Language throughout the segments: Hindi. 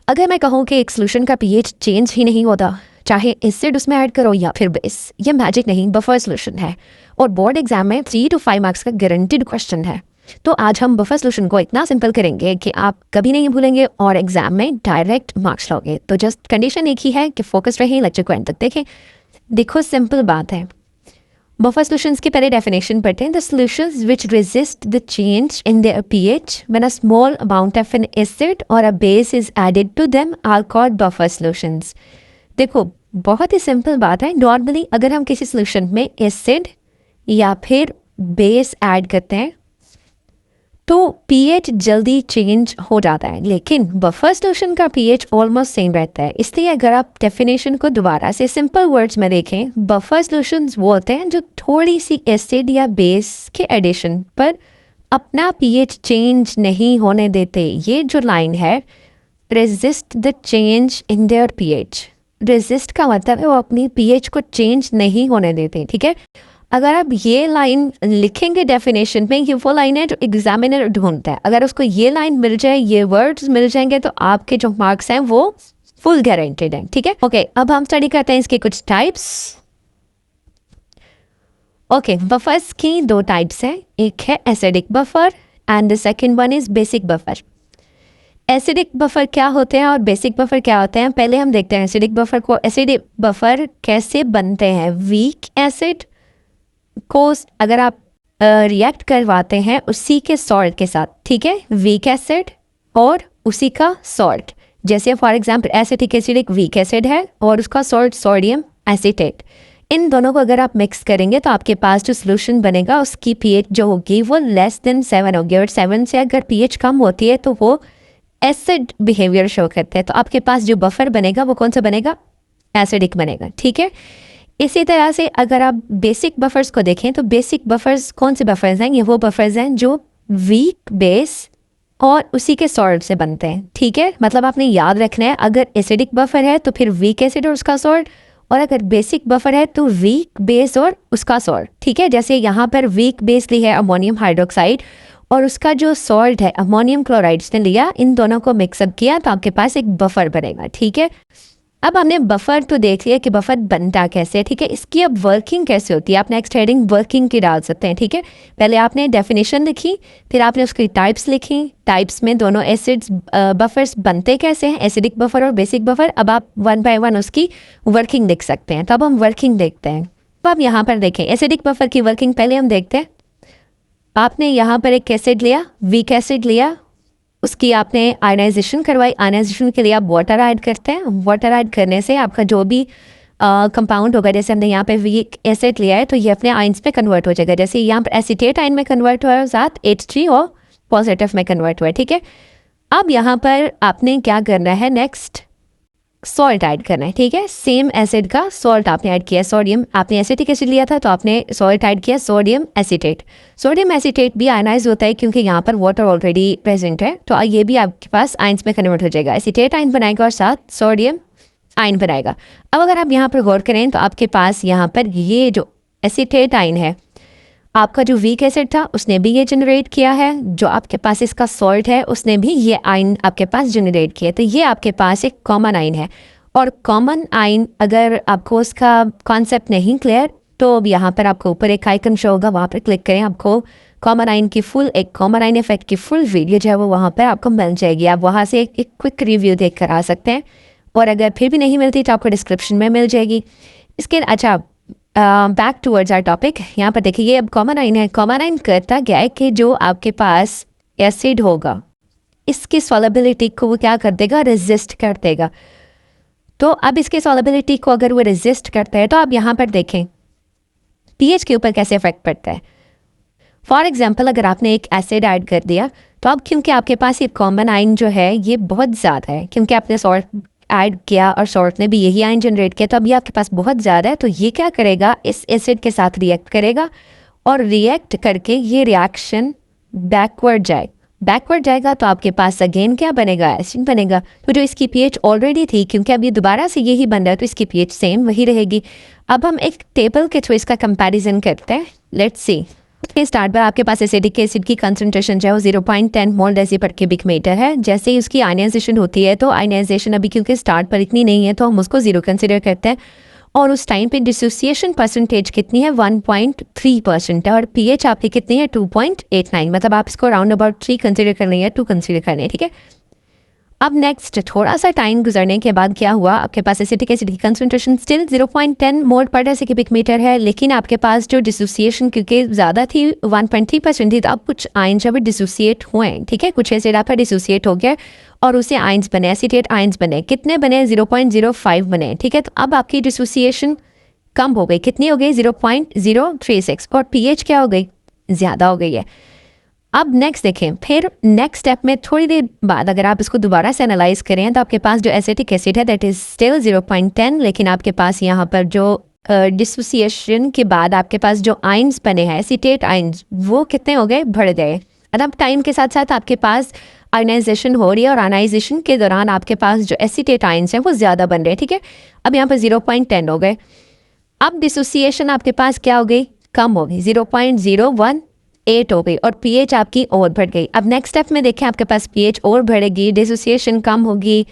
अगर मैं कहूँ कि एक सोल्यूशन का पीएच चेंज ही नहीं होता, चाहे एसिड उसमें ऐड करो या फिर बेस, ये मैजिक नहीं, बफर सोल्यूशन है और बोर्ड एग्जाम में 3 to 5 मार्क्स का गारंटीड क्वेश्चन है। तो आज हम बफर सोल्यूशन को इतना सिंपल करेंगे कि आप कभी नहीं भूलेंगे और एग्जाम में डायरेक्ट मार्क्स लोगे। तो जस्ट कंडीशन एक ही है कि फोकस रहें, लेक्चर को एंड तक देखें। देखो सिंपल बात है, बफर सॉल्यूशंस की पहले डेफिनेशन पढ़ते हैं। The solutions which resist the change in their pH when a small amount of an acid और a base is added to them are called buffer solutions. देखो बहुत ही सिंपल बात है। नॉर्मली अगर हम किसी सॉल्यूशन में एसिड या फिर बेस ऐड करते हैं तो पीएच जल्दी चेंज हो जाता है, लेकिन बफर सॉल्यूशन का पीएच ऑलमोस्ट सेम रहता है। इसलिए अगर आप डेफिनेशन को दोबारा से सिंपल वर्ड्स में देखें, बफर सॉल्यूशंस वो होते हैं जो थोड़ी सी एसिड या बेस के एडिशन पर अपना पीएच चेंज नहीं होने देते। ये जो लाइन है, resist the change in their pH, resist का मतलब है वो अपनी पीएच को चेंज नहीं होने देते। ठीक है, अगर आप ये लाइन लिखेंगे डेफिनेशन में, ये वो लाइन है जो एग्जामिनर ढूंढता है। अगर उसको ये लाइन मिल जाए, ये वर्ड्स मिल जाएंगे, तो आपके जो मार्क्स हैं वो फुल गारंटेड हैं। ठीक है, ओके, अब हम स्टडी करते हैं इसके कुछ टाइप्स। ओके, बफर्स की 2 टाइप्स हैं, एक है acidic buffer and the second one is basic buffer. Acidic buffer क्या होते हैं और बेसिक बफर क्या होते हैं, पहले हम देखते हैं एसिडिक बफर को। एसिडिक बफर कैसे बनते हैं? वीक एसिड को अगर आप रिएक्ट करवाते हैं उसी के सॉल्ट के साथ, ठीक है, वीक एसिड और उसी का सॉल्ट। जैसे फॉर एग्जांपल एसिटिक एसिड एक वीक एसिड है और उसका सॉल्ट सोडियम एसीटेट। इन दोनों को अगर आप मिक्स करेंगे तो आपके पास जो सोल्यूशन बनेगा उसकी पीएच जो होगी वो लेस देन 7 होगी, और 7 से अगर पीएच कम होती है तो वो एसिड बिहेवियर शो करते हैं। तो आपके पास जो बफर बनेगा वो कौन सा बनेगा? एसिडिक बनेगा। ठीक है, इसी तरह से अगर आप बेसिक बफर्स को देखें तो बेसिक बफर्स कौन से बफर्स हैं? ये वो बफर्स हैं जो वीक बेस और उसी के सॉल्ट से बनते हैं। ठीक है, मतलब आपने याद रखना है, अगर एसिडिक बफर है तो फिर वीक एसिड और उसका सॉल्ट, और अगर बेसिक बफर है तो वीक बेस और उसका सॉल्ट। ठीक है, जैसे यहाँ पर वीक बेस ली है अमोनियम हाइड्रोक्साइड और उसका जो सॉल्ट है अमोनियम क्लोराइड ने लिया, इन दोनों को मिक्सअप किया तो आपके पास एक बफर बनेगा। ठीक है, अब हमने बफर तो देख लिया कि बफर बनता कैसे है। ठीक है, इसकी अब वर्किंग कैसे होती है, आप नेक्स्ट हेडिंग वर्किंग की डाल सकते हैं। ठीक है, पहले आपने डेफिनेशन लिखी, फिर आपने उसकी टाइप्स लिखी, टाइप्स में दोनों एसिड्स बफर्स बनते कैसे हैं, एसिडिक बफर और बेसिक बफर। अब आप 1 by 1 उसकी वर्किंग लिख सकते हैं। तो अब हम वर्किंग देखते हैं। तो आप यहाँ पर देखें एसिडिक बफर की वर्किंग पहले हम देखते हैं। आपने यहाँ पर एक एसिड लिया, वीक एसिड लिया, उसकी आपने आयनाइजेशन करवाई। आयनाइजेशन के लिए आप वाटर ऐड करते हैं। वाटर ऐड करने से आपका जो भी कंपाउंड होगा, जैसे हमने यहाँ पे वीक एसिड लिया है तो ये अपने आइंस पे कन्वर्ट हो जाएगा। जैसे यहाँ पर एसीटेट आइन में कन्वर्ट हुआ है, साथ H3 और पॉजिटिव में कन्वर्ट हुआ है। ठीक है, अब यहाँ पर आपने क्या करना है, नेक्स्ट सॉल्ट ऐड करना है। ठीक है, सेम एसिड का सॉल्ट आपने ऐड किया, सोडियम। आपने एसिटिक एसिड लिया था तो आपने सॉल्ट ऐड किया, सोडियम एसीटेट। सोडियम एसीटेट भी आयनाइज होता है क्योंकि यहाँ पर वाटर ऑलरेडी प्रेजेंट है, तो ये भी आपके पास आइंस में कन्वर्ट हो जाएगा। एसीटेट आइन बनाएगा और साथ सोडियम आइन बनाएगा। अब अगर आप यहाँ पर गौर करें तो आपके पास यहाँ पर ये जो एसीटेट आइन है, आपका जो वीक एसिड था उसने भी ये जनरेट किया है, जो आपके पास इसका सॉल्ट है उसने भी ये आइन आपके पास जनरेट किया। तो ये आपके पास एक कॉमन आइन है। और कॉमन आइन अगर आपको उसका कॉन्सेप्ट नहीं क्लियर तो अब यहाँ पर आपको ऊपर एक आइकन शो होगा, वहाँ पर क्लिक करें, आपको कॉमन आइन की फुल, एक कॉमन आइन इफेक्ट की फुल वीडियो जो है वो वहाँ पर आपको मिल जाएगी। आप वहाँ से एक क्विक रिव्यू देख कर आ सकते हैं, और अगर फिर भी नहीं मिलती तो आपको डिस्क्रिप्शन में मिल जाएगी इसके। अच्छा, बैक टूवर्ड्स आवर टॉपिक। यहाँ पर देखिए ये अब कॉमन आइन है। कॉमन आइन करता क्या है कि जो आपके पास एसिड होगा इसकी सॉलेबिलिटी को वो क्या कर देगा, रेजिस्ट कर देगा। तो अब इसके सॉलेबिलिटी को अगर वो रेजिस्ट करता है तो आप यहाँ पर देखें पीएच के ऊपर कैसे इफेक्ट पड़ता है। फॉर एग्जाम्पल अगर आपने एक एसिड ऐड कर दिया तो अब क्योंकि आपके पास ये कॉमन आइन जो है ये बहुत ज़्यादा है, क्योंकि आपने सॉल्ट ऐड किया और सॉल्ट ने भी यही आयन जनरेट किया, तो अब ये आपके पास बहुत ज़्यादा है। तो ये क्या करेगा, इस एसिड के साथ रिएक्ट करेगा और रिएक्ट करके ये रिएक्शन बैकवर्ड जाएगा तो आपके पास अगेन क्या बनेगा, एसिड बनेगा। तो जो इसकी पीएच ऑलरेडी थी, क्योंकि अब ये दोबारा से यही बन रहा है तो इसकी पीएच सेम वही रहेगी। अब हम एक टेबल के थ्रू इसका कंपैरिजन करते हैं। लेट्स सी, के स्टार्ट पर आपके पास एसिडिक एसिड की कंसंट्रेशन जो है वो 0.10 मोल डेसी पर क्यूबिक मीटर है। जैसे ही उसकी आयनाइजेशन होती है तो आयनाइजेशन अभी क्योंकि स्टार्ट पर इतनी नहीं है तो हम उसको 0 कंसिडर करते हैं, और उस टाइम पे डिसोसिएशन परसेंटेज कितनी है 1.3% है, और पीएच आपकी कितनी है 2.89, मतलब आप इसको राउंड अबाउट 3 कंसिडर कर रही है 2 कंसिडर करने, ठीक है। अब नेक्स्ट थोड़ा सा टाइम गुजरने के बाद क्या हुआ, आपके पास एसिटिक एसिड की कंसंट्रेशन स्टिल 0.10 मोल पर डेसी क्यूबिक मीटर है, लेकिन आपके पास जो डिसोसिएशन क्योंकि ज़्यादा थी 1.3% थी, तो अब कुछ आयन जब डिसोसिएट हुए, ठीक है, कुछ एसिड आपका डिसोसिएट हो गया और उसे आयंस बने, एसिटेट आयंस बने, कितने बने 0.05 बने, ठीक है। तो अब आपकी डिसोसिएशन कम हो गई, कितनी हो गई 0.036, और पीएच क्या हो गई, ज़्यादा हो गई है। अब नेक्स्ट देखें, फिर नेक्स्ट स्टेप में थोड़ी देर बाद अगर आप इसको दोबारा से एनालाइज करें तो आपके पास जो एसिटिक एसिड है दैट इज़ स्टिल 0.10, लेकिन आपके पास यहाँ पर जो डिसोसिएशन के बाद आपके पास जो आयंस बने हैं एसिटेट आयंस वो कितने हो गए, बढ़ गए। अब टाइम के साथ साथ आपके पास आयनाइजेशन हो रही है और आयनाइजेशन के दौरान आपके पास जो एसिटेट आयंस हैं वो ज़्यादा बन रहे हैं, ठीक है। अब यहाँ पर 0.10 हो गए। अब डिसोसिएशन आपके पास क्या हो गई, कम हो गई, 0.018 हो गई, और पीएच आपकी और बढ़ गई। अब नेक्स्ट स्टेप में देखें, आपके पास पीएच और बढ़ेगी, डिसोसिएशन कम होगी,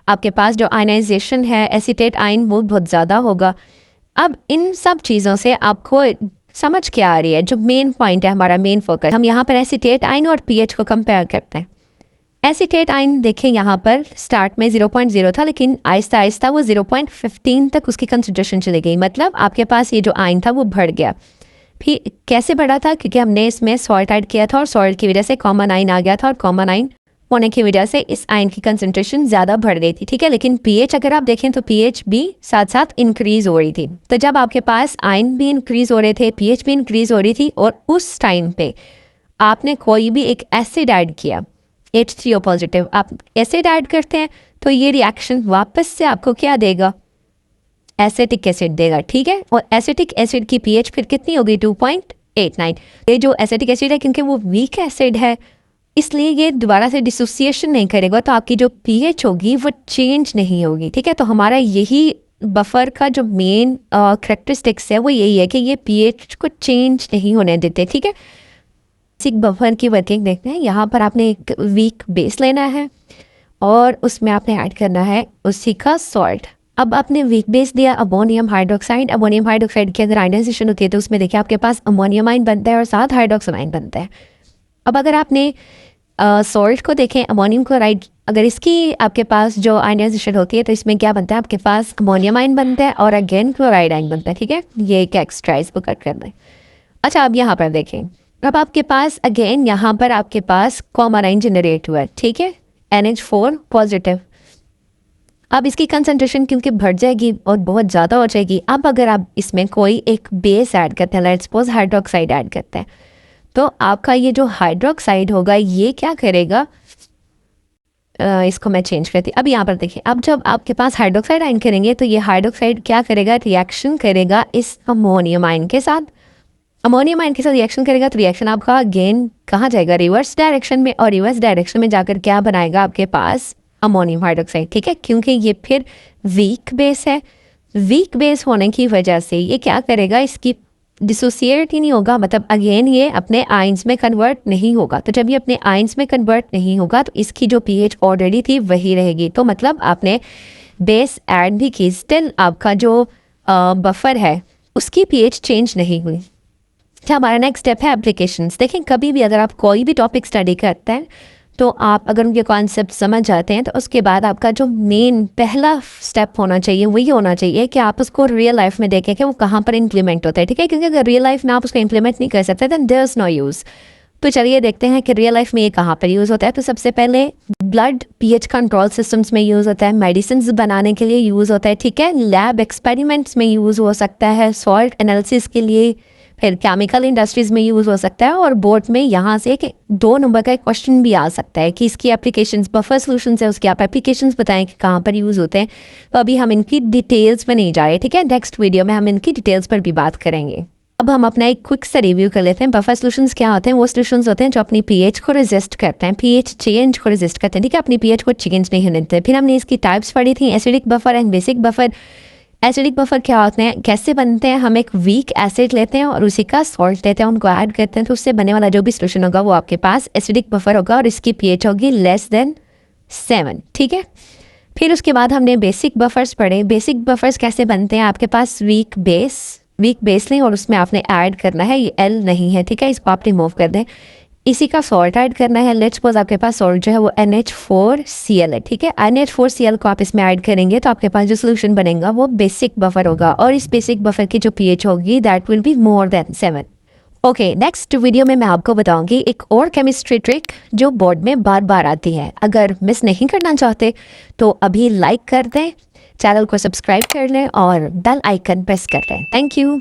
आपके पास जो आयनाइजेशन है एसिटेट आयन वो बहुत ज़्यादा होगा। अब इन सब चीज़ों से आपको समझ क्या आ रही है, जो मेन पॉइंट है हमारा मेन फोकस, हम यहाँ पर एसिटेट आयन और पीएच को कंपेयर करते हैं। एसिटेट आयन देखें यहाँ पर स्टार्ट में 0.0 था, लेकिन आहिस्ता आहिस्ता वो 0.15 तक उसकी कंसंट्रेशन चली गई, मतलब आपके पास ये जो आयन था वो बढ़ गया। फिर कैसे बढ़ा था, क्योंकि हमने इसमें सॉल्ट ऐड किया था और सॉल्ट की वजह से कॉमन आयन आ गया था, और कॉमन आयन होने की वजह से इस आयन की कंसंट्रेशन ज़्यादा बढ़ गई थी, ठीक है। लेकिन पीएच अगर आप देखें तो पीएच भी साथ साथ इंक्रीज हो रही थी। तो जब आपके पास आयन भी इंक्रीज हो रहे थे, पीएच भी इंक्रीज हो रही थी, और उस टाइम पे आपने कोई भी एक एसिड ऐड किया H3O पॉजिटिव, आप एसिड ऐड करते हैं तो ये रिएक्शन वापस से आपको क्या देगा, एसिटिक एसिड देगा, ठीक है। और एसिटिक एसिड की पीएच फिर कितनी होगी 2.89। ये जो एसिटिक एसिड है क्योंकि वो वीक एसिड है इसलिए ये दोबारा से डिसोसिएशन नहीं करेगा, तो आपकी जो पीएच होगी वो चेंज नहीं होगी, ठीक है। तो हमारा यही बफर का जो मेन करेक्टरिस्टिक्स है वो यही है कि ये पीएच को चेंज नहीं होने देते, ठीक है। बेसिक बफर की वर्किंग देखते हैं। यहाँ पर आपने एक वीक बेस लेना है और उसमें आपने ऐड करना है उसी का सॉल्ट। अब आपने वीक बेस दिया अमोनियम हाइड्रोक्साइड, अमोनियम हाइड्रोक्साइड के अंदर आयनाइजेशन होती है तो उसमें देखिए आपके पास अमोनियम आयन बनता है और साथ हाइड्रोक्साइड आयन बनता है। अब अगर आपने सॉल्ट को देखें, अमोनियम क्लोराइड, अगर इसकी आपके पास जो आयनाइजेशन होती है तो इसमें क्या बनता है, आपके पास अमोनियम आयन बनता है और अगेन क्लोराइड आयन बनता है, ठीक है। ये एक एक्स्ट्रा इसको कट करना है। अच्छा, अब यहाँ पर देखें, अब आपके पास अगेन यहाँ पर आपके पास कॉमन आयन जनरेट हुआ है, ठीक है, NH4 पॉजिटिव। अब इसकी कंसंट्रेशन क्योंकि बढ़ जाएगी और बहुत ज़्यादा हो जाएगी। अब अगर आप इसमें कोई एक बेस ऐड करते हैं, लेट्स सपोज हाइड्रोक्साइड ऐड करते हैं, तो आपका ये जो हाइड्रोक्साइड होगा ये क्या करेगा, इसको मैं चेंज करती हूँ। अब यहाँ पर देखिए, अब जब आपके पास हाइड्रोक्साइड आयन करेंगे तो ये हाइड्रोक्साइड क्या करेगा, रिएक्शन करेगा इस अमोनियम आयन के साथ। अमोनियम आयन के साथ रिएक्शन करेगा तो रिएक्शन आपका अगेन कहाँ जाएगा, रिवर्स डायरेक्शन में, और रिवर्स डायरेक्शन में जाकर क्या बनाएगा आपके पास अमोनियम हाइड्रोक्साइड, ठीक है। क्योंकि ये फिर वीक बेस है, वीक बेस होने की वजह से ये क्या करेगा, इसकी डिसोसिएट ही नहीं होगा, मतलब अगेन ये अपने आयंस में कन्वर्ट नहीं होगा। तो जब ये अपने आयंस में कन्वर्ट नहीं होगा तो इसकी जो पीएच ऑलरेडी थी वही रहेगी। तो मतलब आपने बेस ऐड भी की, स्टिल आपका जो बफर है उसकी पीएच चेंज नहीं हुई। अच्छा, हमारा नेक्स्ट स्टेप है एप्लीकेशंस। देखें, कभी भी अगर आप कोई भी टॉपिक स्टडी करते हैं तो आप अगर उनके कॉन्सेप्ट समझ जाते हैं तो उसके बाद आपका जो मेन पहला स्टेप होना चाहिए वही होना चाहिए कि आप उसको रियल लाइफ में देखें कि वो कहाँ पर इम्प्लीमेंट होता है, ठीक है। क्योंकि अगर रियल लाइफ में आप उसको इम्प्लीमेंट नहीं कर सकते then there is no use. तो चलिए देखते हैं कि रियल लाइफ में ये कहाँ पर यूज़ होता है। तो सबसे पहले ब्लड पीएच कंट्रोल सिस्टम्स में यूज़ होता है, मेडिसिन बनाने के लिए यूज़ होता है, ठीक है, लैब एक्सपेरिमेंट्स में यूज़ हो सकता है, सॉल्ट एनालिसिस के लिए, फिर केमिकल इंडस्ट्रीज़ में यूज़ हो सकता है, और बोर्ड में यहाँ से एक 2 नंबर का एक क्वेश्चन भी आ सकता है कि इसकी एप्लीकेशंस, बफर सॉल्यूशंस है उसकी आप एप्लीकेशंस बताएं कि कहाँ पर यूज़ होते हैं। तो अभी हम इनकी डिटेल्स में नहीं जा रहे, ठीक है, नेक्स्ट वीडियो में हम इनकी डिटेल्स पर भी बात करेंगे। अब हम अपना एक क्विक सा रिव्यू कर लेते हैं। बफर सॉल्यूशंस क्या होते हैं, वो सॉल्यूशंस होते हैं जो अपनी पीएच को रेजिस्ट करते हैं, पीएच चेंज को रेजिस्ट करते हैं, ठीक है, अपनी पीएच को चेंज नहीं होने देते। फिर हमने इसकी टाइप्स पढ़ी थी, acidic buffer and basic buffer. Acidic buffer क्या होते हैं, कैसे बनते हैं? हम एक वीक एसिड लेते हैं और उसी का सॉल्ट लेते हैं, उनको ऐड करते हैं, तो उससे बनने वाला जो भी सोल्यूशन होगा वो आपके पास एसिडिक बफर होगा और इसकी पीएच होगी <7। ठीक है, फिर उसके बाद हमने बेसिक बफर्स पढ़े। बेसिक बफर्स कैसे बनते हैं? आपके पास वीक बेस लें और उसमें आपने ऐड करना है, ये एल नहीं है, ठीक है, इसको आप रिमूव कर दें। इसी का सॉल्ट ऐड करना है। लेट्स सपोज आपके पास सॉल्ट जो है वो NH4Cl है, ठीक है। NH4Cl को आप इसमें ऐड करेंगे तो आपके पास जो सोल्यूशन बनेगा वो बेसिक बफर होगा और इस बेसिक बफर की जो पीएच होगी that will be more than 7। Okay, next video में मैं आपको बताऊंगी एक और केमिस्ट्री ट्रिक जो बोर्ड में बार बार आती है। अगर मिस नहीं करना चाहते तो अभी लाइक कर दें, चैनल को सब्सक्राइब कर लें और बेल आइकन प्रेस कर लें। Thank you.